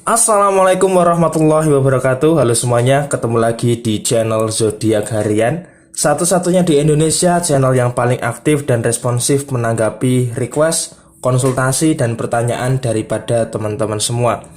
Assalamualaikum warahmatullahi wabarakatuh. Halo semuanya, ketemu lagi di channel Zodiak Harian. Satu-satunya di Indonesia channel yang paling aktif dan responsif menanggapi request, konsultasi, dan pertanyaan daripada teman-teman semua.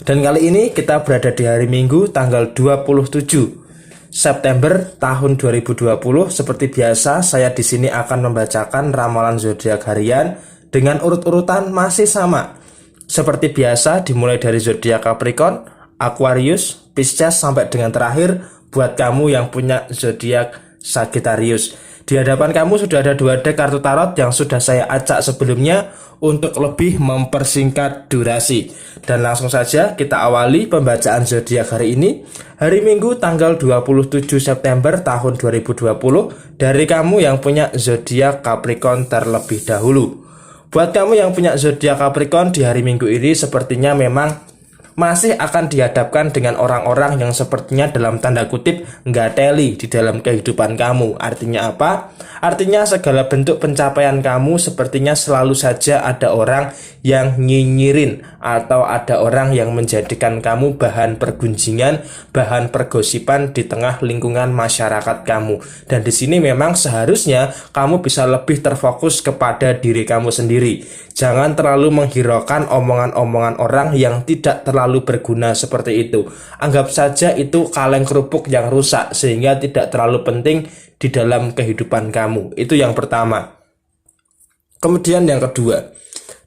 Dan kali ini kita berada di hari Minggu tanggal 27 September tahun 2020. Seperti biasa, saya di sini akan membacakan ramalan zodiak harian dengan urut-urutan masih sama. Seperti biasa, dimulai dari zodiak Capricorn, Aquarius, Pisces sampai dengan terakhir buat kamu yang punya zodiak Sagittarius. Di hadapan kamu sudah ada 2 deck kartu tarot yang sudah saya acak sebelumnya untuk lebih mempersingkat durasi. Dan langsung saja kita awali pembacaan zodiak hari ini, hari Minggu tanggal 27 September tahun 2020 dari kamu yang punya zodiak Capricorn terlebih dahulu. Buat kamu yang punya zodiak Capricorn di hari Minggu ini sepertinya memang masih akan dihadapkan dengan orang-orang yang sepertinya dalam tanda kutip nggak teli di dalam kehidupan kamu. Artinya apa? Artinya segala bentuk pencapaian kamu sepertinya selalu saja ada orang yang nyinyirin atau ada orang yang menjadikan kamu bahan pergunjingan, bahan pergosipan di tengah lingkungan masyarakat kamu. Dan di sini memang seharusnya kamu bisa lebih terfokus kepada diri kamu sendiri. Jangan terlalu menghiraukan omongan-omongan orang yang tidak terlalu berguna seperti itu. Anggap saja itu kaleng kerupuk yang rusak sehingga tidak terlalu penting di dalam kehidupan kamu. Itu yang pertama. Kemudian yang kedua,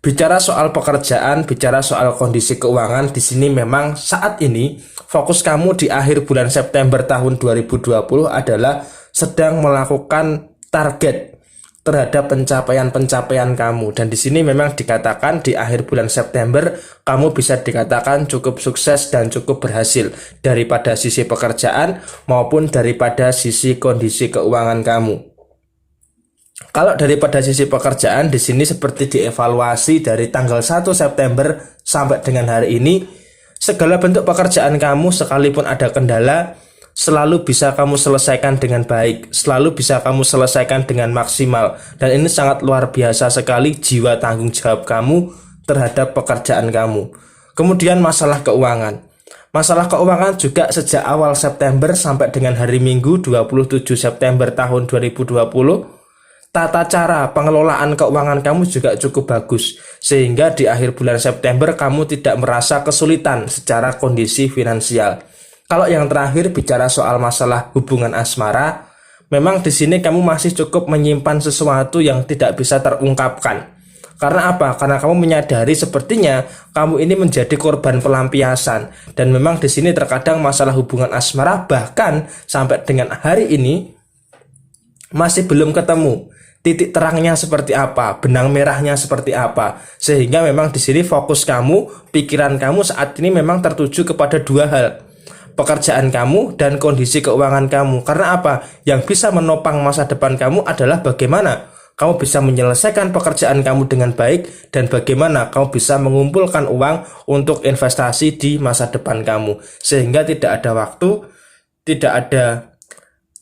bicara soal pekerjaan, bicara soal kondisi keuangan, di sini memang saat ini fokus kamu di akhir bulan September tahun 2020 adalah sedang melakukan target terhadap pencapaian-pencapaian kamu. Dan di sini memang dikatakan di akhir bulan September kamu bisa dikatakan cukup sukses dan cukup berhasil daripada sisi pekerjaan maupun daripada sisi kondisi keuangan kamu. Kalau daripada sisi pekerjaan, di sini seperti dievaluasi dari tanggal 1 September sampai dengan hari ini, segala bentuk pekerjaan kamu sekalipun ada kendala selalu bisa kamu selesaikan dengan baik, selalu bisa kamu selesaikan dengan maksimal. Dan ini sangat luar biasa sekali jiwa tanggung jawab kamu terhadap pekerjaan kamu. Kemudian masalah keuangan. Masalah keuangan juga sejak awal September sampai dengan hari Minggu 27 September tahun 2020, tata cara pengelolaan keuangan kamu juga cukup bagus. Sehingga di akhir bulan September kamu tidak merasa kesulitan secara kondisi finansial. Kalau yang terakhir bicara soal masalah hubungan asmara, memang di sini kamu masih cukup menyimpan sesuatu yang tidak bisa terungkapkan. Karena apa? Karena kamu menyadari sepertinya kamu ini menjadi korban pelampiasan, dan memang di sini terkadang masalah hubungan asmara bahkan sampai dengan hari ini masih belum ketemu titik terangnya seperti apa, benang merahnya seperti apa. Sehingga memang di sini fokus kamu, pikiran kamu saat ini memang tertuju kepada 2 hal. Pekerjaan kamu dan kondisi keuangan kamu. Karena apa? Yang bisa menopang masa depan kamu adalah bagaimana kamu bisa menyelesaikan pekerjaan kamu dengan baik dan bagaimana kamu bisa mengumpulkan uang untuk investasi di masa depan kamu. Sehingga tidak ada waktu, tidak ada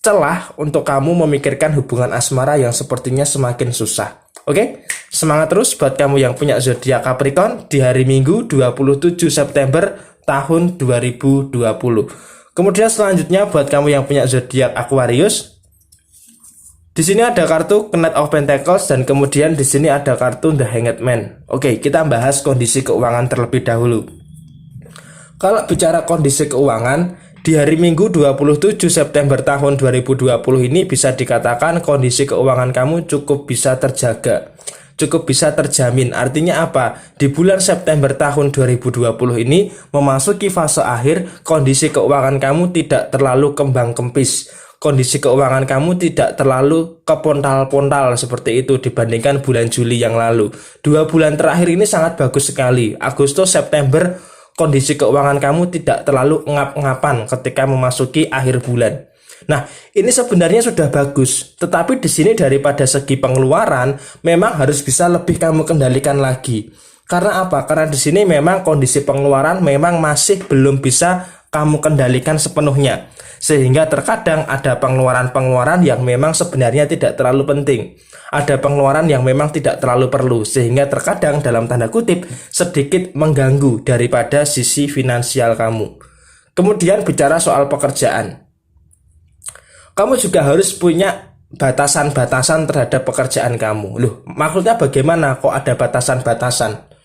celah untuk kamu memikirkan hubungan asmara yang sepertinya semakin susah. Oke? Semangat terus buat kamu yang punya zodiak Capricorn di hari Minggu 27 September tahun 2020. Kemudian selanjutnya buat kamu yang punya zodiak Aquarius, di sini ada kartu Knight of Pentacles dan kemudian di sini ada kartu The Hanged Man. Oke, kita bahas kondisi keuangan terlebih dahulu. Kalau bicara kondisi keuangan di hari Minggu 27 September tahun 2020 ini bisa dikatakan kondisi keuangan kamu cukup bisa terjaga, cukup bisa terjamin. Artinya apa? Di bulan September tahun 2020 ini memasuki fase akhir, kondisi keuangan kamu tidak terlalu kembang kempis. Kondisi keuangan kamu tidak terlalu kepontal-pontal seperti itu dibandingkan bulan Juli yang lalu. 2 bulan terakhir ini sangat bagus sekali. Agustus, September, kondisi keuangan kamu tidak terlalu ngap-ngapan ketika memasuki akhir bulan. Nah, ini sebenarnya sudah bagus, tetapi di sini daripada segi pengeluaran memang harus bisa lebih kamu kendalikan lagi. Karena apa? Karena di sini memang kondisi pengeluaran memang masih belum bisa kamu kendalikan sepenuhnya. Sehingga terkadang ada pengeluaran-pengeluaran yang memang sebenarnya tidak terlalu penting. Ada pengeluaran yang memang tidak terlalu perlu, sehingga terkadang dalam tanda kutip sedikit mengganggu daripada sisi finansial kamu. Kemudian bicara soal pekerjaan. Kamu juga harus punya batasan-batasan terhadap pekerjaan kamu. Loh, maksudnya bagaimana kok ada batasan-batasan?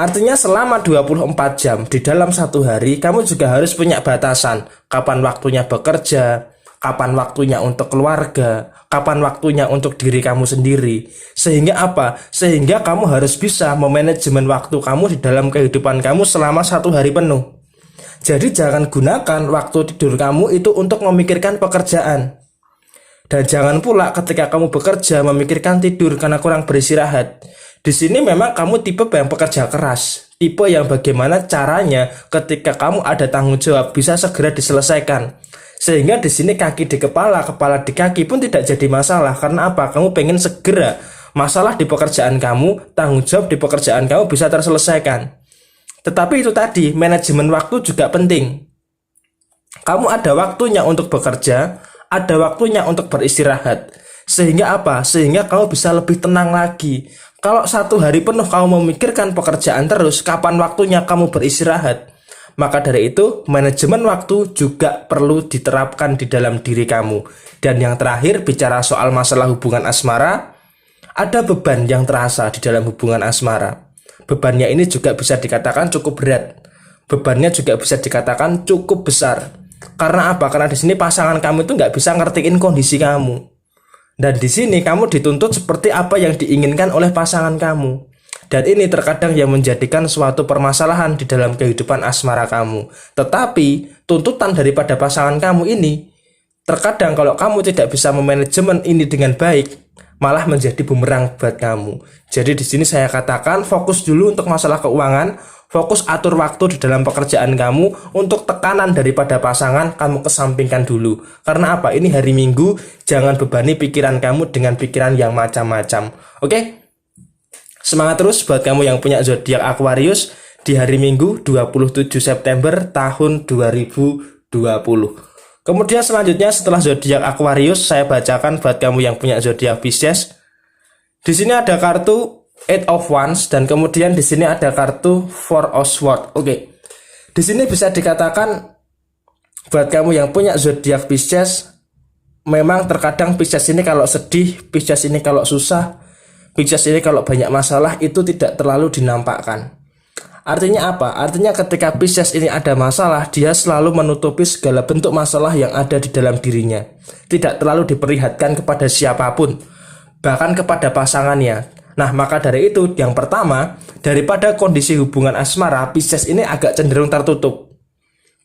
Artinya selama 24 jam di dalam satu hari, kamu juga harus punya batasan. Kapan waktunya bekerja, kapan waktunya untuk keluarga, kapan waktunya untuk diri kamu sendiri. Sehingga apa? Sehingga kamu harus bisa memanajemen waktu kamu di dalam kehidupan kamu selama satu hari penuh. Jadi jangan gunakan waktu tidur kamu itu untuk memikirkan pekerjaan. Dan jangan pula ketika kamu bekerja memikirkan tidur karena kurang beristirahat. Di sini memang kamu tipe yang pekerja keras, tipe yang bagaimana caranya ketika kamu ada tanggung jawab bisa segera diselesaikan. Sehingga di sini kaki di kepala, kepala di kaki pun tidak jadi masalah. Karena apa? Kamu pengen segera masalah di pekerjaan kamu, tanggung jawab di pekerjaan kamu bisa terselesaikan. Tetapi itu tadi, manajemen waktu juga penting. Kamu ada waktunya untuk bekerja, ada waktunya untuk beristirahat. Sehingga apa? Sehingga kamu bisa lebih tenang lagi. Kalau satu hari penuh kamu memikirkan pekerjaan terus, kapan waktunya kamu beristirahat? Maka dari itu, manajemen waktu juga perlu diterapkan di dalam diri kamu. Dan yang terakhir, bicara soal masalah hubungan asmara, ada beban yang terasa di dalam hubungan asmara. Bebannya ini juga bisa dikatakan cukup berat. Bebannya juga bisa dikatakan cukup besar. Karena apa? Karena di sini pasangan kamu itu nggak bisa ngertiin kondisi kamu. Dan di sini kamu dituntut seperti apa yang diinginkan oleh pasangan kamu. Dan ini terkadang yang menjadikan suatu permasalahan di dalam kehidupan asmara kamu. Tetapi tuntutan daripada pasangan kamu ini, terkadang kalau kamu tidak bisa memanajemen ini dengan baik, malah menjadi bumerang buat kamu. Jadi di sini saya katakan fokus dulu untuk masalah keuangan, fokus atur waktu di dalam pekerjaan kamu. Untuk tekanan daripada pasangan kamu kesampingkan dulu. Karena apa? Ini hari Minggu, jangan bebani pikiran kamu dengan pikiran yang macam-macam. Oke? Semangat terus buat kamu yang punya zodiak Aquarius di hari Minggu 27 September tahun 2020. Kemudian selanjutnya setelah zodiak Aquarius, saya bacakan buat kamu yang punya zodiak Pisces. Di sini ada kartu Eight of Wands dan kemudian di sini ada kartu Four of Swords. Oke. Di sini bisa dikatakan buat kamu yang punya zodiak Pisces, memang terkadang Pisces ini kalau sedih, Pisces ini kalau susah, Pisces ini kalau banyak masalah itu tidak terlalu dinampakkan. Artinya apa? Artinya ketika Pisces ini ada masalah, dia selalu menutupi segala bentuk masalah yang ada di dalam dirinya. Tidak terlalu diperlihatkan kepada siapapun, bahkan kepada pasangannya. Nah, maka dari itu, yang pertama, daripada kondisi hubungan asmara, Pisces ini agak cenderung tertutup.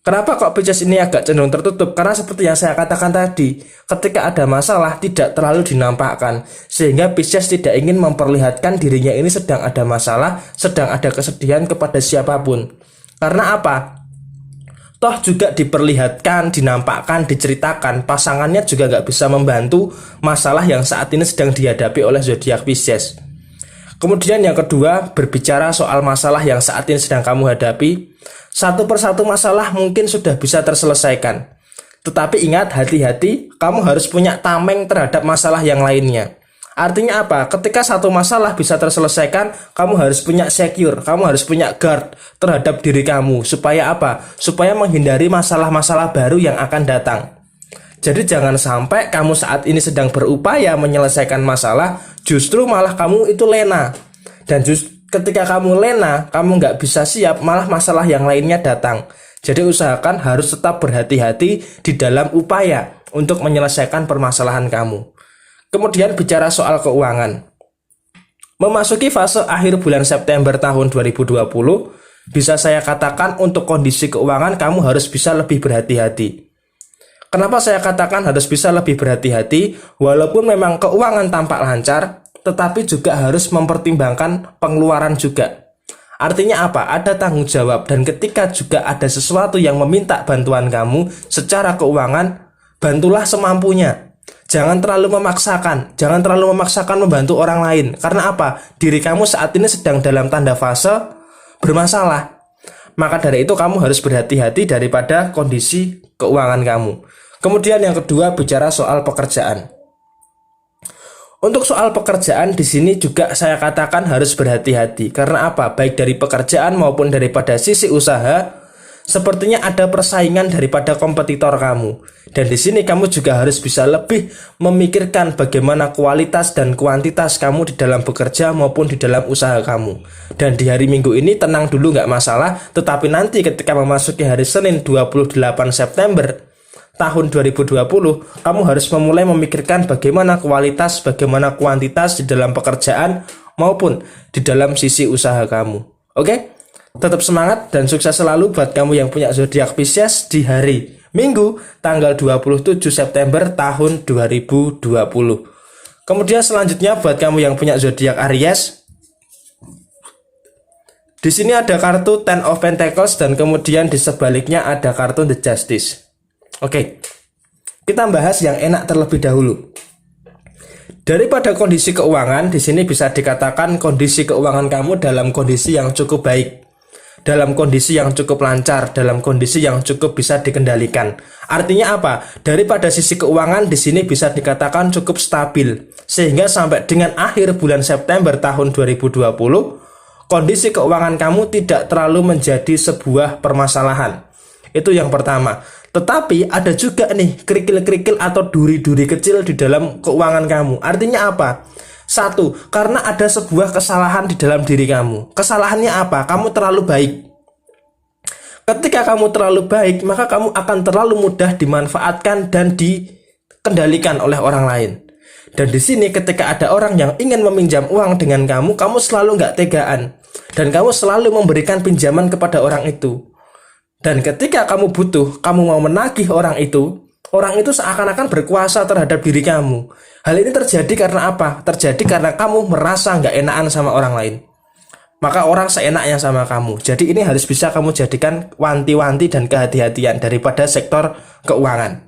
Kenapa kok Pisces ini agak cenderung tertutup? Karena seperti yang saya katakan tadi, ketika ada masalah tidak terlalu dinampakkan, sehingga Pisces tidak ingin memperlihatkan dirinya ini sedang ada masalah, sedang ada kesedihan kepada siapapun. Karena apa? Toh juga diperlihatkan, dinampakkan, diceritakan, pasangannya juga nggak bisa membantu masalah yang saat ini sedang dihadapi oleh zodiak Pisces. Kemudian yang kedua, berbicara soal masalah yang saat ini sedang kamu hadapi. Satu persatu masalah mungkin sudah bisa terselesaikan. Tetapi ingat, hati-hati, kamu harus punya tameng terhadap masalah yang lainnya. Artinya apa? Ketika satu masalah bisa terselesaikan, kamu harus punya secure, kamu harus punya guard terhadap diri kamu. Supaya apa? Supaya menghindari masalah-masalah baru yang akan datang. Jadi jangan sampai kamu saat ini sedang berupaya menyelesaikan masalah, justru malah kamu itu lena. Dan justru ketika kamu lena, kamu nggak bisa siap, malah masalah yang lainnya datang. Jadi usahakan harus tetap berhati-hati di dalam upaya untuk menyelesaikan permasalahan kamu. Kemudian bicara soal keuangan. Memasuki fase akhir bulan September tahun 2020, bisa saya katakan untuk kondisi keuangan kamu harus bisa lebih berhati-hati. Kenapa saya katakan harus bisa lebih berhati-hati? Walaupun memang keuangan tampak lancar, tetapi juga harus mempertimbangkan pengeluaran juga. Artinya apa? Ada tanggung jawab, dan ketika juga ada sesuatu yang meminta bantuan kamu secara keuangan, bantulah semampunya. Jangan terlalu memaksakan membantu orang lain. Karena apa? Diri kamu saat ini sedang dalam tanda fase bermasalah. Maka dari itu kamu harus berhati-hati daripada kondisi keuangan kamu. Kemudian yang kedua, bicara soal pekerjaan. Untuk soal pekerjaan di sini juga saya katakan harus berhati-hati. Karena apa? Baik dari pekerjaan maupun daripada sisi usaha, sepertinya ada persaingan daripada kompetitor kamu. Dan di sini kamu juga harus bisa lebih memikirkan bagaimana kualitas dan kuantitas kamu di dalam bekerja maupun di dalam usaha kamu. Dan di hari Minggu ini tenang dulu, nggak masalah. Tetapi nanti ketika memasuki hari Senin 28 September tahun 2020, kamu harus memulai memikirkan bagaimana kualitas, bagaimana kuantitas di dalam pekerjaan maupun di dalam sisi usaha kamu. Oke? Tetap semangat dan sukses selalu buat kamu yang punya zodiak Pisces di hari Minggu tanggal 27 September tahun 2020. Kemudian selanjutnya buat kamu yang punya zodiak Aries, di sini ada kartu Ten of Pentacles dan kemudian di sebaliknya ada kartu The Justice. Oke, kita bahas yang enak terlebih dahulu. Daripada kondisi keuangan, di sini bisa dikatakan kondisi keuangan kamu dalam kondisi yang cukup baik, dalam kondisi yang cukup lancar, dalam kondisi yang cukup bisa dikendalikan. Artinya apa? Daripada sisi keuangan di sini bisa dikatakan cukup stabil, sehingga sampai dengan akhir bulan September tahun 2020, kondisi keuangan kamu tidak terlalu menjadi sebuah permasalahan. Itu yang pertama. Tetapi ada juga nih kerikil-kerikil atau duri-duri kecil di dalam keuangan kamu. Artinya apa? Satu, karena ada sebuah kesalahan di dalam diri kamu. Kesalahannya apa? Kamu terlalu baik. Ketika kamu terlalu baik, maka kamu akan terlalu mudah dimanfaatkan dan dikendalikan oleh orang lain. Dan di sini ketika ada orang yang ingin meminjam uang dengan kamu selalu nggak tegaan. Dan kamu selalu memberikan pinjaman kepada orang itu. Dan ketika kamu butuh, kamu mau menagih orang itu seakan-akan berkuasa terhadap diri kamu. Hal ini terjadi karena apa? Terjadi karena kamu merasa nggak enakan sama orang lain. Maka orang seenaknya sama kamu. Jadi ini harus bisa kamu jadikan wanti-wanti dan kehati-hatian daripada sektor keuangan.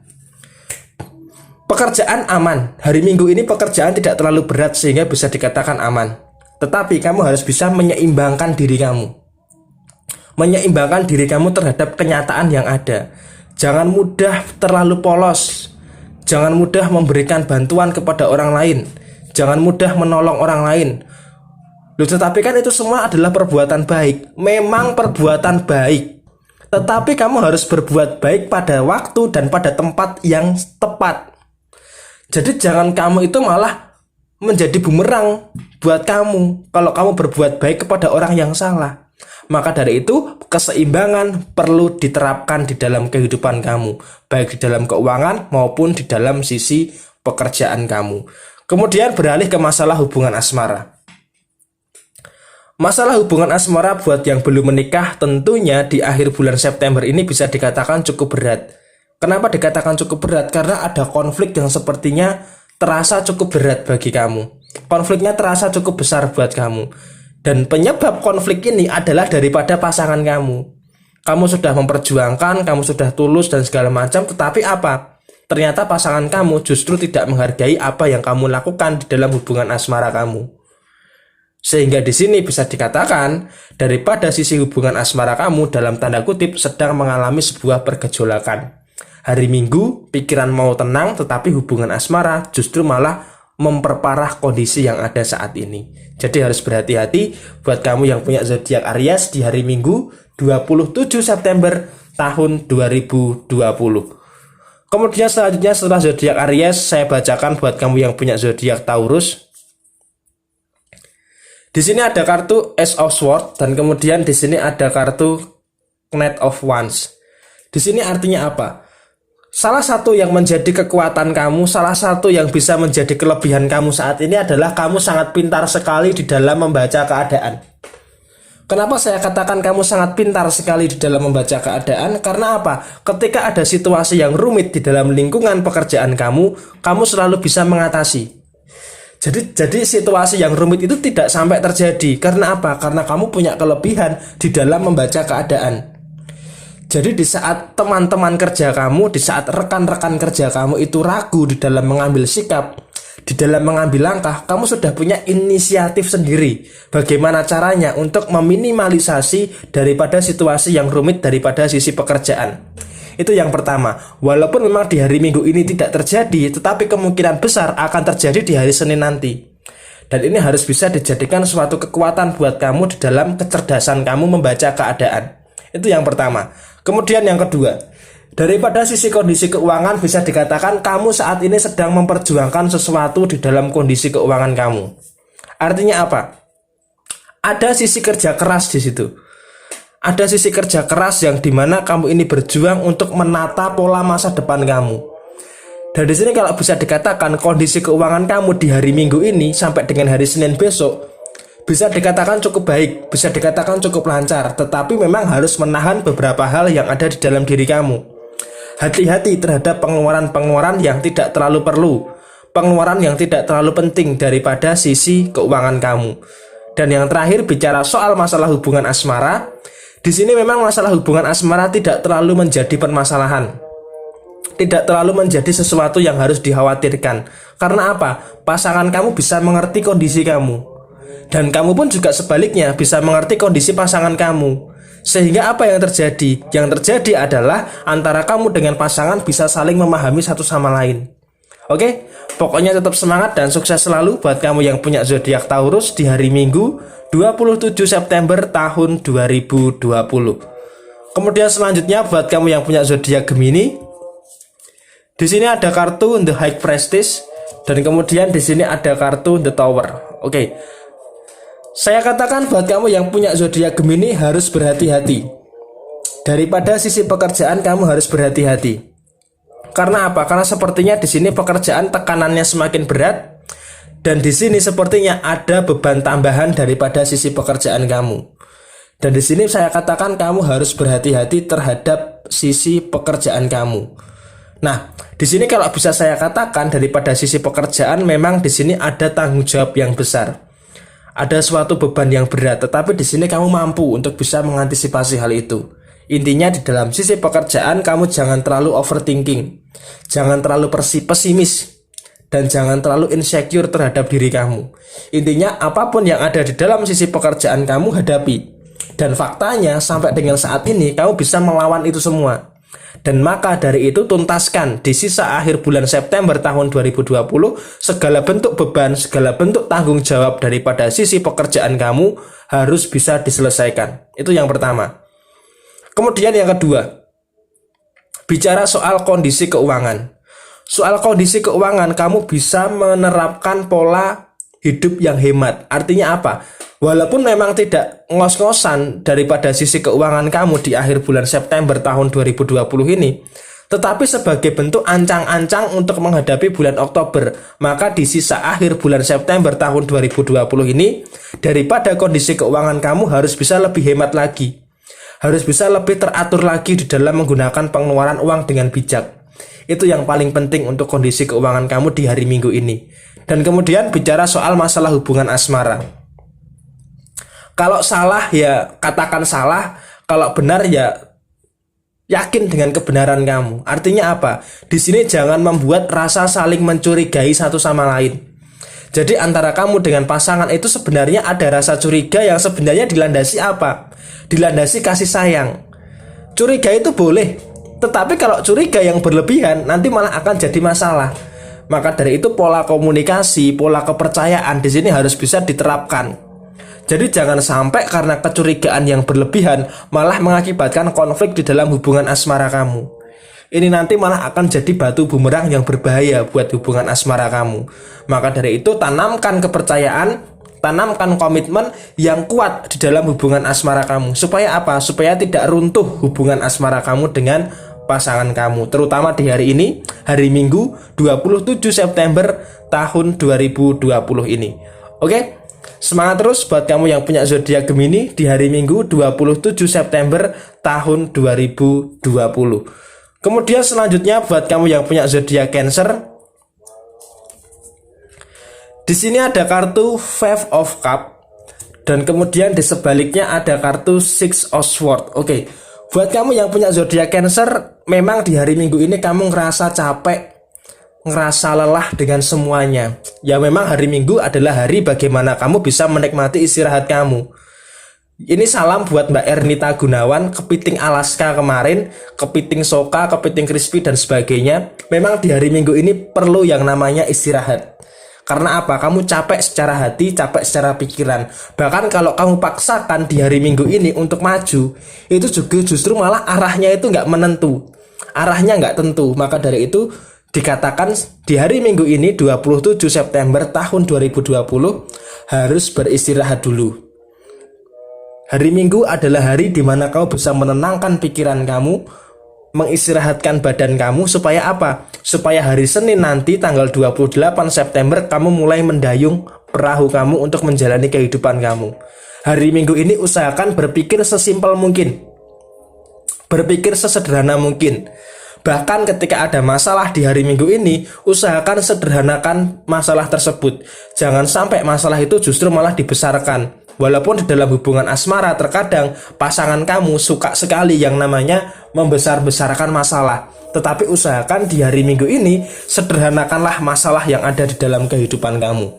Pekerjaan aman. Hari Minggu ini pekerjaan tidak terlalu berat sehingga bisa dikatakan aman. Tetapi kamu harus bisa menyeimbangkan diri kamu. Menyeimbangkan diri kamu terhadap kenyataan yang ada. Jangan mudah terlalu polos. Jangan mudah memberikan bantuan kepada orang lain. Jangan mudah menolong orang lain. Loh, tetapi kan itu semua adalah perbuatan baik. Memang perbuatan baik. Tetapi kamu harus berbuat baik pada waktu dan pada tempat yang tepat. Jadi jangan kamu itu malah menjadi bumerang buat kamu kalau kamu berbuat baik kepada orang yang salah. Maka dari itu keseimbangan perlu diterapkan di dalam kehidupan kamu, baik di dalam keuangan maupun di dalam sisi pekerjaan kamu. Kemudian beralih ke masalah hubungan asmara. Masalah hubungan asmara buat yang belum menikah tentunya di akhir bulan September ini bisa dikatakan cukup berat. Kenapa dikatakan cukup berat? Karena ada konflik yang sepertinya terasa cukup berat bagi kamu. Konfliknya terasa cukup besar buat kamu. Dan penyebab konflik ini adalah daripada pasangan kamu. Kamu sudah memperjuangkan, kamu sudah tulus dan segala macam, tetapi apa? Ternyata pasangan kamu justru tidak menghargai apa yang kamu lakukan di dalam hubungan asmara kamu. Sehingga di sini bisa dikatakan daripada sisi hubungan asmara kamu dalam tanda kutip sedang mengalami sebuah pergejolakan. Hari Minggu pikiran mau tenang, tetapi hubungan asmara justru malah memperparah kondisi yang ada saat ini. Jadi harus berhati-hati buat kamu yang punya zodiak Aries di hari Minggu 27 September tahun 2020. Kemudian selanjutnya setelah zodiak Aries, saya bacakan buat kamu yang punya zodiak Taurus. Di sini ada kartu Ace of Swords dan kemudian di sini ada kartu Knight of Wands. Di sini artinya apa? Salah satu yang menjadi kekuatan kamu, salah satu yang bisa menjadi kelebihan kamu saat ini adalah kamu sangat pintar sekali di dalam membaca keadaan. Kenapa saya katakan kamu sangat pintar sekali di dalam membaca keadaan? Karena apa? Ketika ada situasi yang rumit di dalam lingkungan pekerjaan kamu selalu bisa mengatasi. Jadi situasi yang rumit itu tidak sampai terjadi. Karena apa? Karena kamu punya kelebihan di dalam membaca keadaan. Jadi di saat teman-teman kerja kamu, di saat rekan-rekan kerja kamu itu ragu di dalam mengambil sikap, Di dalam mengambil langkah, kamu sudah punya inisiatif sendiri. Bagaimana caranya untuk meminimalisasi daripada situasi yang rumit daripada sisi pekerjaan. Itu yang pertama. Walaupun memang di hari Minggu ini tidak terjadi, tetapi kemungkinan besar akan terjadi di hari Senin nanti. Dan ini harus bisa dijadikan suatu kekuatan buat kamu di dalam kecerdasan kamu membaca keadaan. Itu yang pertama. Kemudian yang kedua, daripada sisi kondisi keuangan bisa dikatakan kamu saat ini sedang memperjuangkan sesuatu di dalam kondisi keuangan kamu. Artinya apa? Ada sisi kerja keras di situ. Ada sisi kerja keras yang dimana kamu ini berjuang untuk menata pola masa depan kamu. Dan di sini kalau bisa dikatakan kondisi keuangan kamu di hari Minggu ini sampai dengan hari Senin besok bisa dikatakan cukup baik, bisa dikatakan cukup lancar. Tetapi memang harus menahan beberapa hal yang ada di dalam diri kamu. Hati-hati terhadap pengeluaran-pengeluaran yang tidak terlalu perlu, pengeluaran yang tidak terlalu penting daripada sisi keuangan kamu. Dan yang terakhir, bicara soal masalah hubungan asmara, di sini memang masalah hubungan asmara tidak terlalu menjadi permasalahan, tidak terlalu menjadi sesuatu yang harus dikhawatirkan. Karena apa? Pasangan kamu bisa mengerti kondisi kamu, dan kamu pun juga sebaliknya bisa mengerti kondisi pasangan kamu. Sehingga apa yang terjadi? Yang terjadi adalah antara kamu dengan pasangan bisa saling memahami satu sama lain. Oke? Pokoknya tetap semangat dan sukses selalu buat kamu yang punya zodiak Taurus di hari Minggu 27 September tahun 2020. Kemudian selanjutnya buat kamu yang punya zodiak Gemini, di sini ada kartu The High Priestess dan kemudian di sini ada kartu The Tower. Oke. Saya katakan buat kamu yang punya zodiak Gemini harus berhati-hati. Daripada sisi pekerjaan kamu harus berhati-hati. Karena apa? Karena sepertinya di sini pekerjaan tekanannya semakin berat dan di sini sepertinya ada beban tambahan daripada sisi pekerjaan kamu. Dan di sini saya katakan kamu harus berhati-hati terhadap sisi pekerjaan kamu. Nah, di sini kalau bisa saya katakan daripada sisi pekerjaan memang di sini ada tanggung jawab yang besar. Ada suatu beban yang berat, tetapi di sini kamu mampu untuk bisa mengantisipasi hal itu. Intinya di dalam sisi pekerjaan kamu jangan terlalu overthinking, jangan terlalu pesimis, dan jangan terlalu insecure terhadap diri kamu. Intinya apapun yang ada di dalam sisi pekerjaan kamu hadapi. Dan faktanya sampai dengan saat ini kamu bisa melawan itu semua. Dan maka dari itu tuntaskan di sisa akhir bulan September tahun 2020 segala bentuk beban, segala bentuk tanggung jawab daripada sisi pekerjaan kamu harus bisa diselesaikan. Itu yang pertama. Kemudian yang kedua, bicara soal kondisi keuangan. Soal kondisi keuangan kamu bisa menerapkan pola hidup yang hemat. Artinya apa? Walaupun memang tidak ngos-ngosan daripada sisi keuangan kamu di akhir bulan September tahun 2020 ini, tetapi sebagai bentuk ancang-ancang untuk menghadapi bulan Oktober, maka di sisa akhir bulan September tahun 2020 ini, daripada kondisi keuangan kamu harus bisa lebih hemat lagi, harus bisa lebih teratur lagi di dalam menggunakan pengeluaran uang dengan bijak. Itu yang paling penting untuk kondisi keuangan kamu di hari Minggu ini. Dan kemudian bicara soal masalah hubungan asmara. Kalau salah ya katakan salah, kalau benar ya yakin dengan kebenaran kamu. Artinya apa? Di sini jangan membuat rasa saling mencurigai satu sama lain. Jadi antara kamu dengan pasangan itu sebenarnya ada rasa curiga yang sebenarnya dilandasi apa? Dilandasi kasih sayang. Curiga itu boleh, tetapi kalau curiga yang berlebihan nanti malah akan jadi masalah. Maka dari itu pola komunikasi, pola kepercayaan di sini harus bisa diterapkan. Jadi jangan sampai karena kecurigaan yang berlebihan malah mengakibatkan konflik di dalam hubungan asmara kamu. Ini nanti malah akan jadi batu bumerang yang berbahaya buat hubungan asmara kamu. Maka dari itu tanamkan kepercayaan, tanamkan komitmen yang kuat di dalam hubungan asmara kamu. Supaya apa? Supaya tidak runtuh hubungan asmara kamu dengan pasangan kamu. Terutama di hari ini, hari Minggu 27 September tahun 2020 ini. Oke? Semangat terus buat kamu yang punya zodiak Gemini di hari Minggu 27 September tahun 2020. Kemudian selanjutnya buat kamu yang punya zodiak Cancer. Di sini ada kartu Five of Cup dan kemudian di sebaliknya ada kartu Six of Swords. Oke. Buat kamu yang punya zodiak Cancer, memang di hari Minggu ini kamu ngerasa capek, ngerasa lelah dengan semuanya. Ya memang hari Minggu adalah hari bagaimana kamu bisa menikmati istirahat kamu. Ini salam buat Mbak Ernita Gunawan, Kepiting Alaska kemarin, Kepiting Soka, Kepiting Crispy dan sebagainya. Memang di hari Minggu ini perlu yang namanya istirahat. Karena apa? Kamu capek secara hati, capek secara pikiran. Bahkan kalau kamu paksakan di hari Minggu ini untuk maju, itu juga justru malah arahnya itu nggak menentu. Arahnya nggak tentu. Maka dari itu dikatakan di hari Minggu ini 27 September tahun 2020 harus beristirahat dulu. Hari Minggu adalah hari di mana kamu bisa menenangkan pikiran kamu, mengistirahatkan badan kamu supaya apa? Supaya hari Senin nanti tanggal 28 September kamu mulai mendayung perahu kamu untuk menjalani kehidupan kamu. Hari Minggu ini usahakan berpikir sesimpel mungkin. Berpikir sesederhana mungkin. Bahkan ketika ada masalah di hari Minggu ini, usahakan sederhanakan masalah tersebut. Jangan sampai masalah itu justru malah dibesarkan. Walaupun di dalam hubungan asmara terkadang pasangan kamu suka sekali yang namanya membesar-besarkan masalah. Tetapi usahakan di hari Minggu ini sederhanakanlah masalah yang ada di dalam kehidupan kamu.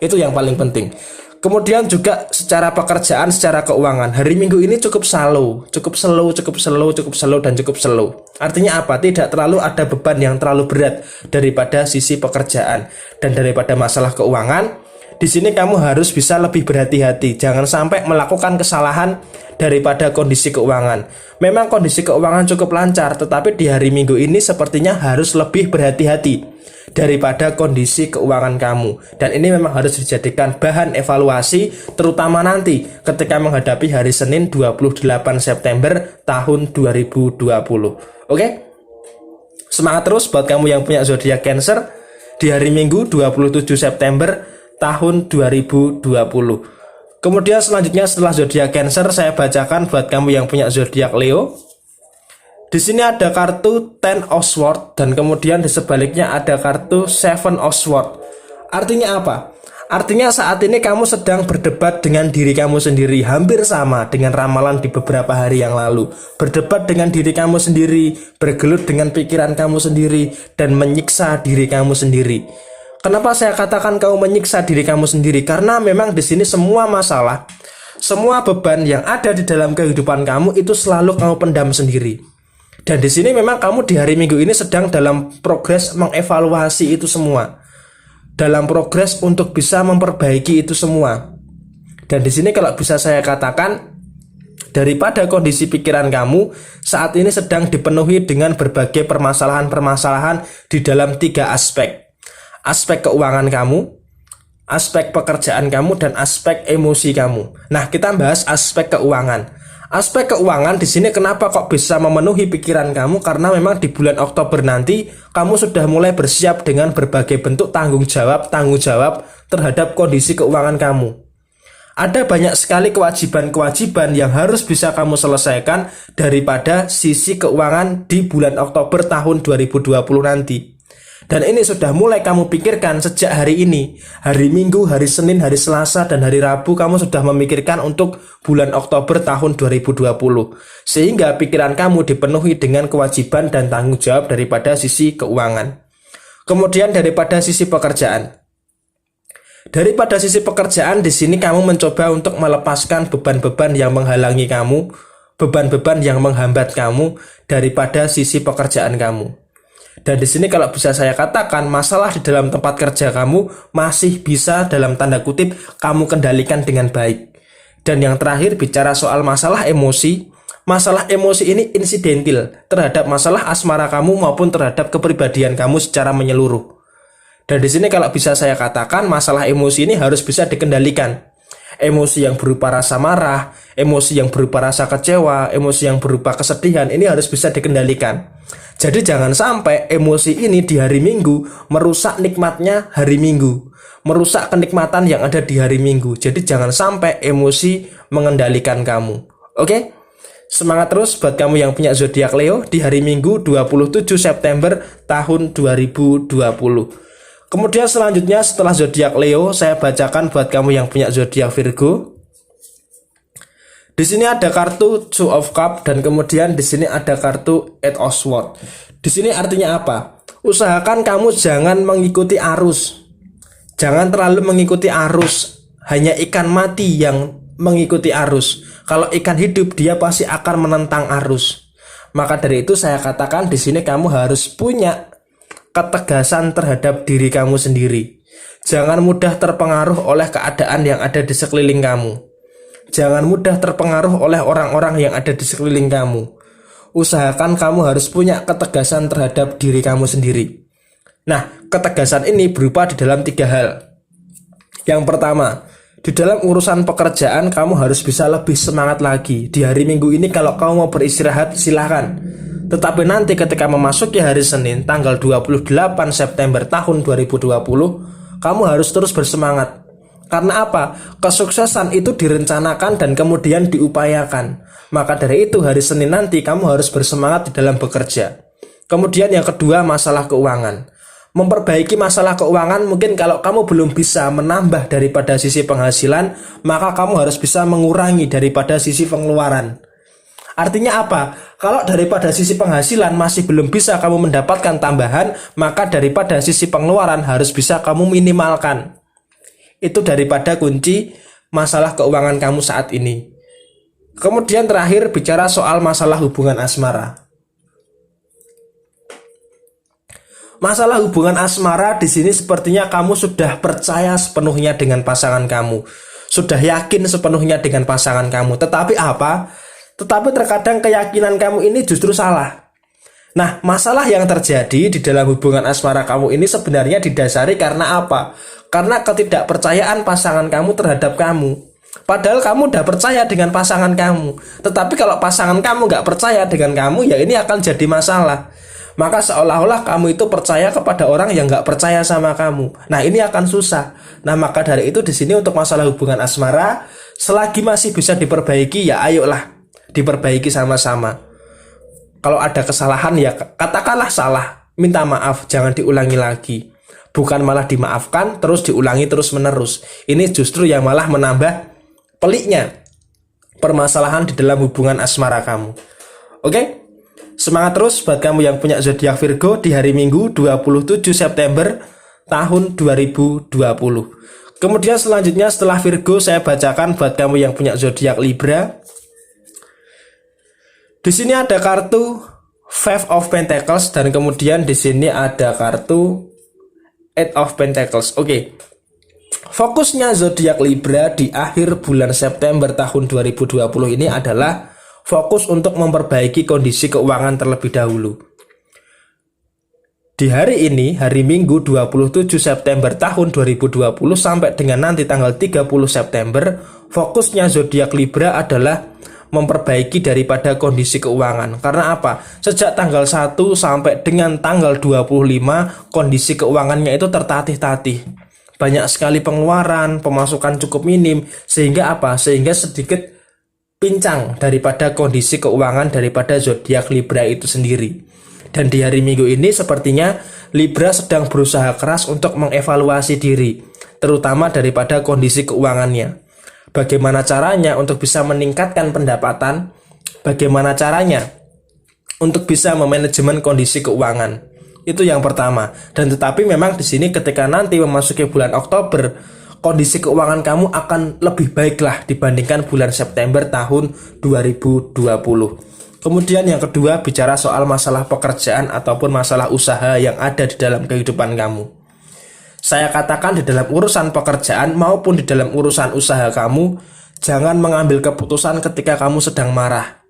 Itu yang paling penting. Kemudian juga secara pekerjaan, secara keuangan, hari Minggu ini cukup slow, dan cukup slow. Artinya apa? Tidak terlalu ada beban yang terlalu berat daripada sisi pekerjaan dan daripada masalah keuangan. Di sini kamu harus bisa lebih berhati-hati, jangan sampai melakukan kesalahan daripada kondisi keuangan. Memang kondisi keuangan cukup lancar, tetapi di hari Minggu ini sepertinya harus lebih berhati-hati daripada kondisi keuangan kamu. Dan ini memang harus dijadikan bahan evaluasi, terutama nanti ketika menghadapi hari Senin 28 September tahun 2020. Oke? Semangat terus buat kamu yang punya zodiak Cancer di hari Minggu 27 September tahun 2020. Kemudian selanjutnya setelah zodiak Cancer saya bacakan buat kamu yang punya zodiak Leo. Di sini ada kartu Ten of Swords dan kemudian di sebaliknya ada kartu Seven of Swords. Artinya apa? Artinya saat ini kamu sedang berdebat dengan diri kamu sendiri, hampir sama dengan ramalan di beberapa hari yang lalu. Berdebat dengan diri kamu sendiri, bergelut dengan pikiran kamu sendiri dan menyiksa diri kamu sendiri. Kenapa saya katakan kamu menyiksa diri kamu sendiri? Karena memang di sini semua masalah, semua beban yang ada di dalam kehidupan kamu itu selalu kamu pendam sendiri. Dan di sini memang kamu di hari Minggu ini sedang dalam progres mengevaluasi itu semua. Dalam progres untuk bisa memperbaiki itu semua. Dan di sini kalau bisa saya katakan, daripada kondisi pikiran kamu saat ini sedang dipenuhi dengan berbagai permasalahan-permasalahan di dalam 3 aspek. Aspek keuangan kamu, aspek pekerjaan kamu, dan aspek emosi kamu. Nah, kita bahas aspek keuangan. Aspek keuangan di sini kenapa kok bisa memenuhi pikiran kamu? Karena memang di bulan Oktober nanti kamu sudah mulai bersiap dengan berbagai bentuk tanggung jawab terhadap kondisi keuangan kamu. Ada banyak sekali kewajiban-kewajiban yang harus bisa kamu selesaikan daripada sisi keuangan di bulan Oktober tahun 2020 nanti. Dan ini sudah mulai kamu pikirkan sejak hari ini. Hari Minggu, hari Senin, hari Selasa, dan hari Rabu kamu sudah memikirkan untuk bulan Oktober tahun 2020. Sehingga pikiran kamu dipenuhi dengan kewajiban dan tanggung jawab daripada sisi keuangan. Kemudian daripada sisi pekerjaan. Daripada sisi pekerjaan di sini kamu mencoba untuk melepaskan beban-beban yang menghalangi kamu, beban-beban yang menghambat kamu daripada sisi pekerjaan kamu. Dan di sini kalau bisa saya katakan masalah di dalam tempat kerja kamu masih bisa dalam tanda kutip kamu kendalikan dengan baik. Dan yang terakhir bicara soal masalah emosi. Masalah emosi ini insidental terhadap masalah asmara kamu maupun terhadap kepribadian kamu secara menyeluruh. Dan di sini kalau bisa saya katakan masalah emosi ini harus bisa dikendalikan. Emosi yang berupa rasa marah, emosi yang berupa rasa kecewa, emosi yang berupa kesedihan ini harus bisa dikendalikan. Jadi jangan sampai emosi ini di hari Minggu merusak nikmatnya hari Minggu, merusak kenikmatan yang ada di hari Minggu. Jadi jangan sampai emosi mengendalikan kamu. Oke? Semangat terus buat kamu yang punya zodiak Leo di hari Minggu 27 September tahun 2020. Kemudian selanjutnya setelah zodiak Leo, saya bacakan buat kamu yang punya zodiak Virgo. Di sini ada kartu Two of Cups dan kemudian di sini ada kartu Eight of Swords. Di sini artinya apa? Usahakan kamu jangan mengikuti arus. Jangan terlalu mengikuti arus. Hanya ikan mati yang mengikuti arus. Kalau ikan hidup dia pasti akan menentang arus. Maka dari itu saya katakan di sini kamu harus punya ketegasan terhadap diri kamu sendiri. Jangan mudah terpengaruh oleh keadaan yang ada di sekeliling kamu. Jangan mudah terpengaruh oleh orang-orang yang ada di sekeliling kamu. Usahakan kamu harus punya ketegasan terhadap diri kamu sendiri. Nah, ketegasan ini berupa di dalam 3 hal. Yang pertama, di dalam urusan pekerjaan kamu harus bisa lebih semangat lagi. Di hari Minggu ini kalau kamu mau beristirahat silahkan. Tetapi nanti ketika memasuki hari Senin tanggal 28 September tahun 2020, kamu harus terus bersemangat. Karena apa? Kesuksesan itu direncanakan dan kemudian diupayakan. Maka dari itu hari Senin nanti kamu harus bersemangat di dalam bekerja. Kemudian yang kedua, masalah keuangan. Memperbaiki masalah keuangan, mungkin kalau kamu belum bisa menambah daripada sisi penghasilan, maka kamu harus bisa mengurangi daripada sisi pengeluaran. Artinya apa? Kalau daripada sisi penghasilan masih belum bisa kamu mendapatkan tambahan, maka daripada sisi pengeluaran harus bisa kamu minimalkan. Itu daripada kunci masalah keuangan kamu saat ini. Kemudian terakhir bicara soal masalah hubungan asmara. Masalah hubungan asmara di sini sepertinya kamu sudah percaya sepenuhnya dengan pasangan kamu. Sudah yakin sepenuhnya dengan pasangan kamu. Tetapi apa? Tetapi terkadang keyakinan kamu ini justru salah. Nah, masalah yang terjadi di dalam hubungan asmara kamu ini sebenarnya didasari karena apa? Karena ketidakpercayaan pasangan kamu terhadap kamu. Padahal kamu udah percaya dengan pasangan kamu. Tetapi kalau pasangan kamu gak percaya dengan kamu, ya ini akan jadi masalah. Maka seolah-olah kamu itu percaya kepada orang yang gak percaya sama kamu. Nah, ini akan susah. Nah, maka dari itu di sini untuk masalah hubungan asmara, selagi masih bisa diperbaiki, ya ayolah diperbaiki sama-sama. Kalau ada kesalahan ya katakanlah salah, minta maaf, jangan diulangi lagi. Bukan malah dimaafkan terus diulangi terus menerus. Ini justru yang malah menambah peliknya permasalahan di dalam hubungan asmara kamu. Oke? Semangat terus buat kamu yang punya zodiak Virgo di hari Minggu 27 September tahun 2020. Kemudian selanjutnya setelah Virgo saya bacakan buat kamu yang punya zodiak Libra. Di sini ada kartu Five of Pentacles dan kemudian di sini ada kartu Eight of Pentacles. Oke. Fokusnya zodiak Libra di akhir bulan September tahun 2020 ini adalah fokus untuk memperbaiki kondisi keuangan terlebih dahulu. Di hari ini, hari Minggu 27 September tahun 2020 sampai dengan nanti tanggal 30 September, fokusnya zodiak Libra adalah memperbaiki daripada kondisi keuangan. Karena apa? Sejak tanggal 1 sampai dengan tanggal 25, kondisi keuangannya itu tertatih-tatih. Banyak sekali pengeluaran, pemasukan cukup minim, sehingga apa? Sehingga sedikit pincang daripada kondisi keuangan daripada zodiak Libra itu sendiri. Dan di hari Minggu ini sepertinya Libra sedang berusaha keras untuk mengevaluasi diri, terutama daripada kondisi keuangannya. Bagaimana caranya untuk bisa meningkatkan pendapatan? Bagaimana caranya untuk bisa memanajemen kondisi keuangan? Itu yang pertama. Dan tetapi memang di sini ketika nanti memasuki bulan Oktober, kondisi keuangan kamu akan lebih baiklah dibandingkan bulan September tahun 2020. Kemudian yang kedua bicara soal masalah pekerjaan ataupun masalah usaha yang ada di dalam kehidupan kamu. Saya katakan di dalam urusan pekerjaan maupun di dalam urusan usaha kamu, jangan mengambil keputusan ketika kamu sedang marah.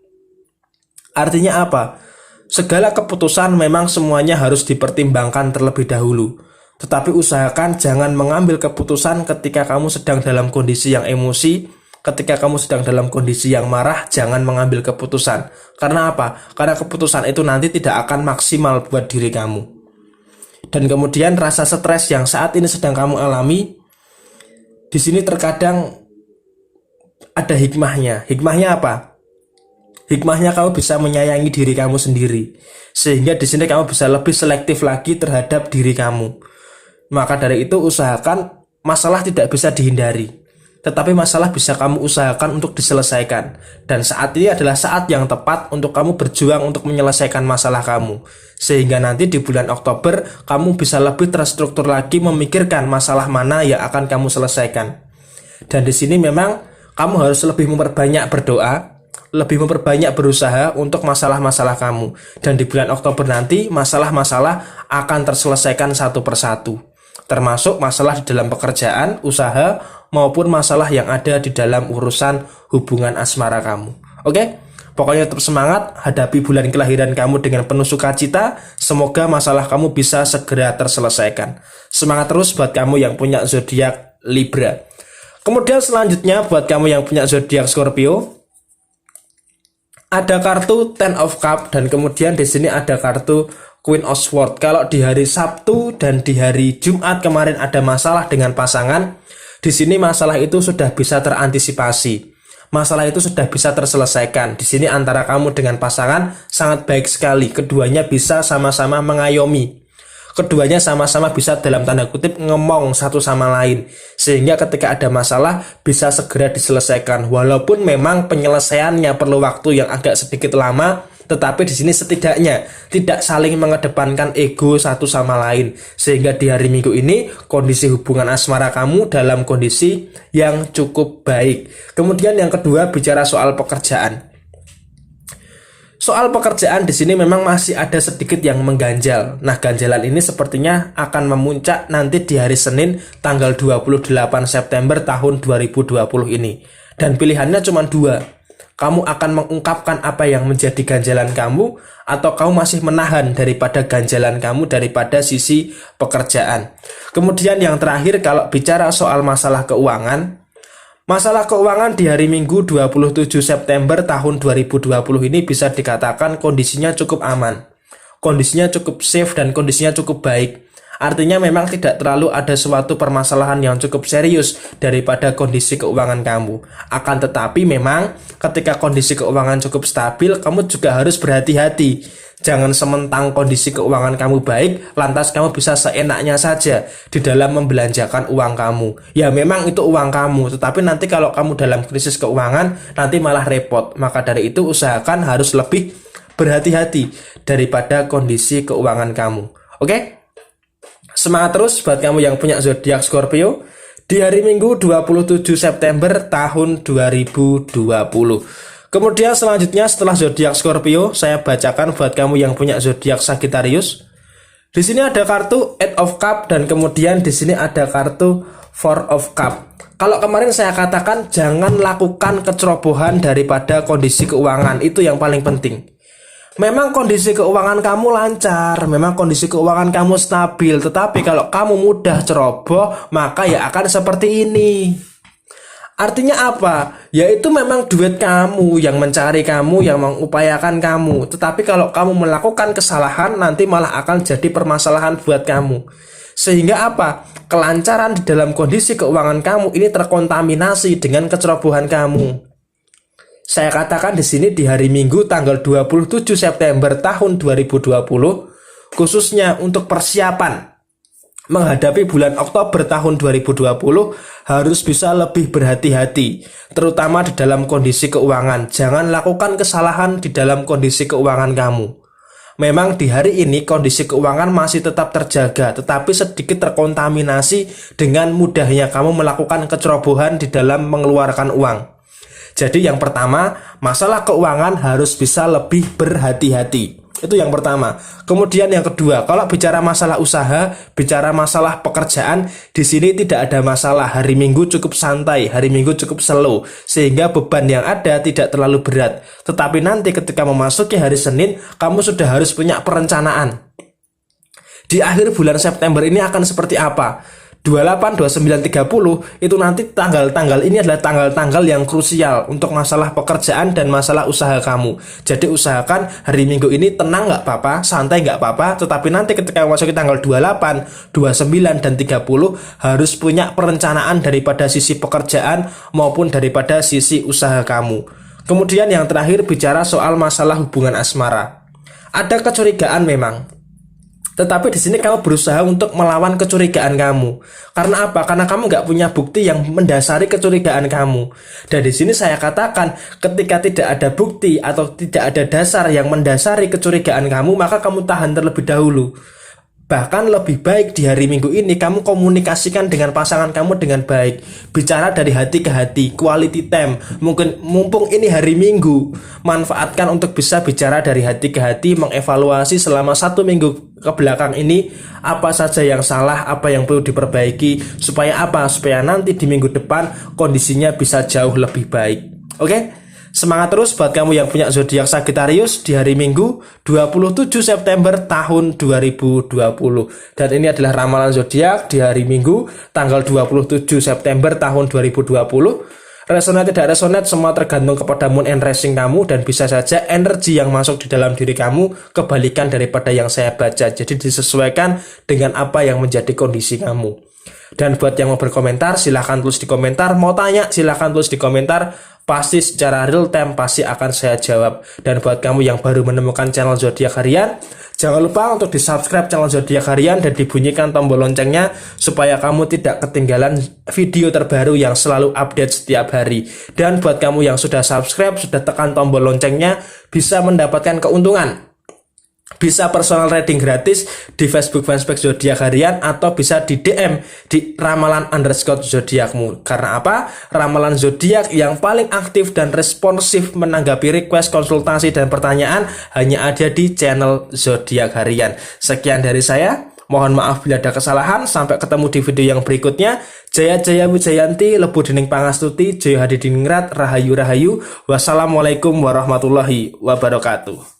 Artinya apa? Segala keputusan memang semuanya harus dipertimbangkan terlebih dahulu. Tetapi usahakan jangan mengambil keputusan ketika kamu sedang dalam kondisi yang emosi, ketika kamu sedang dalam kondisi yang marah, jangan mengambil keputusan. Karena apa? Karena keputusan itu nanti tidak akan maksimal buat diri kamu. Dan kemudian rasa stres yang saat ini sedang kamu alami, di sini terkadang ada hikmahnya. Hikmahnya apa? Hikmahnya kamu bisa menyayangi diri kamu sendiri, sehingga di sini kamu bisa lebih selektif lagi terhadap diri kamu. Maka dari itu usahakan masalah tidak bisa dihindari. tetapi masalah bisa kamu usahakan untuk diselesaikan. Dan saat ini adalah saat yang tepat untuk kamu berjuang untuk menyelesaikan masalah kamu. Sehingga nanti di bulan Oktober, kamu bisa lebih terstruktur lagi memikirkan masalah mana yang akan kamu selesaikan. Dan di sini memang kamu harus lebih memperbanyak berdoa, lebih memperbanyak berusaha untuk masalah-masalah kamu. Dan di bulan Oktober nanti, masalah-masalah akan terselesaikan satu persatu. Termasuk masalah di dalam pekerjaan, usaha, maupun masalah yang ada di dalam urusan hubungan asmara kamu. Oke? Pokoknya tetap semangat, hadapi bulan kelahiran kamu dengan penuh sukacita. Semoga masalah kamu bisa segera terselesaikan. Semangat terus buat kamu yang punya zodiak Libra. Kemudian selanjutnya buat kamu yang punya zodiak Scorpio, ada kartu Ten of Cup dan kemudian di sini ada kartu Queen of Swords. Kalau di hari Sabtu dan di hari Jumat kemarin ada masalah dengan pasangan, di sini masalah itu sudah bisa terantisipasi. Masalah itu sudah bisa terselesaikan. Di sini antara kamu dengan pasangan sangat baik sekali. Keduanya bisa sama-sama mengayomi. Keduanya sama-sama bisa dalam tanda kutip ngomong satu sama lain. Sehingga ketika ada masalah bisa segera diselesaikan. Walaupun memang penyelesaiannya perlu waktu yang agak sedikit lama, tetapi di sini setidaknya tidak saling mengedepankan ego satu sama lain. Sehingga di hari Minggu ini kondisi hubungan asmara kamu dalam kondisi yang cukup baik. Kemudian yang kedua bicara soal pekerjaan. Soal pekerjaan di sini memang masih ada sedikit yang mengganjal. Nah, ganjalan ini sepertinya akan memuncak nanti di hari Senin tanggal 28 September tahun 2020 ini. Dan pilihannya cuma dua. Kamu akan mengungkapkan apa yang menjadi ganjalan kamu, atau kamu masih menahan daripada ganjalan kamu daripada sisi pekerjaan. Kemudian yang terakhir, kalau bicara soal masalah keuangan, masalah keuangan di hari Minggu 27 September tahun 2020 ini bisa dikatakan kondisinya cukup aman. Kondisinya cukup safe dan kondisinya cukup baik. Artinya memang tidak terlalu ada suatu permasalahan yang cukup serius daripada kondisi keuangan kamu. Akan tetapi memang ketika kondisi keuangan cukup stabil, kamu juga harus berhati-hati. Jangan sementang kondisi keuangan kamu baik, lantas kamu bisa seenaknya saja di dalam membelanjakan uang kamu. Ya memang itu uang kamu, tetapi nanti kalau kamu dalam krisis keuangan, nanti malah repot. Maka dari itu usahakan harus lebih berhati-hati daripada kondisi keuangan kamu. Oke? Semangat terus buat kamu yang punya zodiak Scorpio di hari Minggu 27 September tahun 2020. Kemudian selanjutnya setelah zodiak Scorpio, saya bacakan buat kamu yang punya zodiak Sagittarius. Di sini ada kartu Eight of Cup dan kemudian di sini ada kartu Four of Cup. Kalau kemarin saya katakan jangan lakukan kecerobohan daripada kondisi keuangan, itu yang paling penting. Memang kondisi keuangan kamu lancar, memang kondisi keuangan kamu stabil, tetapi kalau kamu mudah ceroboh, maka ya akan seperti ini. Artinya apa? Yaitu memang duit kamu yang mencari kamu, yang mengupayakan kamu. Tetapi kalau kamu melakukan kesalahan, nanti malah akan jadi permasalahan buat kamu. Sehingga apa? Kelancaran di dalam kondisi keuangan kamu ini terkontaminasi dengan kecerobohan kamu. Saya katakan di sini di hari Minggu tanggal 27 September tahun 2020, khususnya untuk persiapan menghadapi bulan Oktober tahun 2020 harus bisa lebih berhati-hati, terutama di dalam kondisi keuangan. Jangan lakukan kesalahan di dalam kondisi keuangan kamu. Memang di hari ini kondisi keuangan masih tetap terjaga, tetapi sedikit terkontaminasi dengan mudahnya kamu melakukan kecerobohan di dalam mengeluarkan uang. Jadi yang pertama, masalah keuangan harus bisa lebih berhati-hati. Itu yang pertama. Kemudian yang kedua, kalau bicara masalah usaha, bicara masalah pekerjaan, di sini tidak ada masalah. Hari Minggu cukup santai, hari Minggu cukup slow, sehingga beban yang ada tidak terlalu berat. Tetapi nanti ketika memasuki hari Senin, kamu sudah harus punya perencanaan. Di akhir bulan September ini akan seperti apa? 28, 29, 30 itu nanti tanggal-tanggal ini adalah tanggal-tanggal yang krusial untuk masalah pekerjaan dan masalah usaha kamu. Jadi usahakan hari Minggu ini tenang nggak apa-apa, santai nggak apa-apa, tetapi nanti ketika memasuki tanggal 28, 29, dan 30 harus punya perencanaan daripada sisi pekerjaan maupun daripada sisi usaha kamu. Kemudian yang terakhir bicara soal masalah hubungan asmara. Ada kecurigaan memang. Tetapi di sini kamu berusaha untuk melawan kecurigaan kamu. Karena apa? Karena kamu nggak punya bukti yang mendasari kecurigaan kamu. Dan di sini saya katakan, ketika tidak ada bukti atau tidak ada dasar yang mendasari kecurigaan kamu, maka kamu tahan terlebih dahulu. Bahkan lebih baik di hari Minggu ini kamu komunikasikan dengan pasangan kamu dengan baik. Bicara dari hati ke hati, quality time. Mumpung ini hari Minggu, manfaatkan untuk bisa bicara dari hati ke hati, mengevaluasi selama 1 minggu ke belakang ini apa saja yang salah, apa yang perlu diperbaiki, supaya apa? Supaya nanti di minggu depan kondisinya bisa jauh lebih baik. Oke? Semangat terus buat kamu yang punya zodiak Sagittarius di hari Minggu 27 September tahun 2020. Dan ini adalah ramalan zodiak di hari Minggu tanggal 27 September tahun 2020. Resonate tidak resonate semua tergantung kepada moon and rising kamu, dan bisa saja energi yang masuk di dalam diri kamu kebalikan daripada yang saya baca. Jadi disesuaikan dengan apa yang menjadi kondisi kamu. Dan buat yang mau berkomentar silahkan tulis di komentar, mau tanya silahkan tulis di komentar, pasti secara real time pasti akan saya jawab. Dan buat kamu yang baru menemukan channel Zodiak Harian, jangan lupa untuk di subscribe channel Zodiak Harian dan dibunyikan tombol loncengnya supaya kamu tidak ketinggalan video terbaru yang selalu update setiap hari. Dan buat kamu yang sudah subscribe, sudah tekan tombol loncengnya, bisa mendapatkan keuntungan. Bisa personal reading gratis di Facebook fanspage Zodiak Harian, atau bisa di DM di ramalan_zodiakmu. Karena apa? Ramalan zodiak yang paling aktif dan responsif menanggapi request konsultasi dan pertanyaan hanya ada di channel Zodiak Harian. Sekian dari saya. Mohon maaf bila ada kesalahan. Sampai ketemu di video yang berikutnya. Jaya Jaya Wijayanti, Lebu Dening Pangastuti, Jaya Hadi Diningrat, Rahayu Rahayu. Wassalamualaikum warahmatullahi wabarakatuh.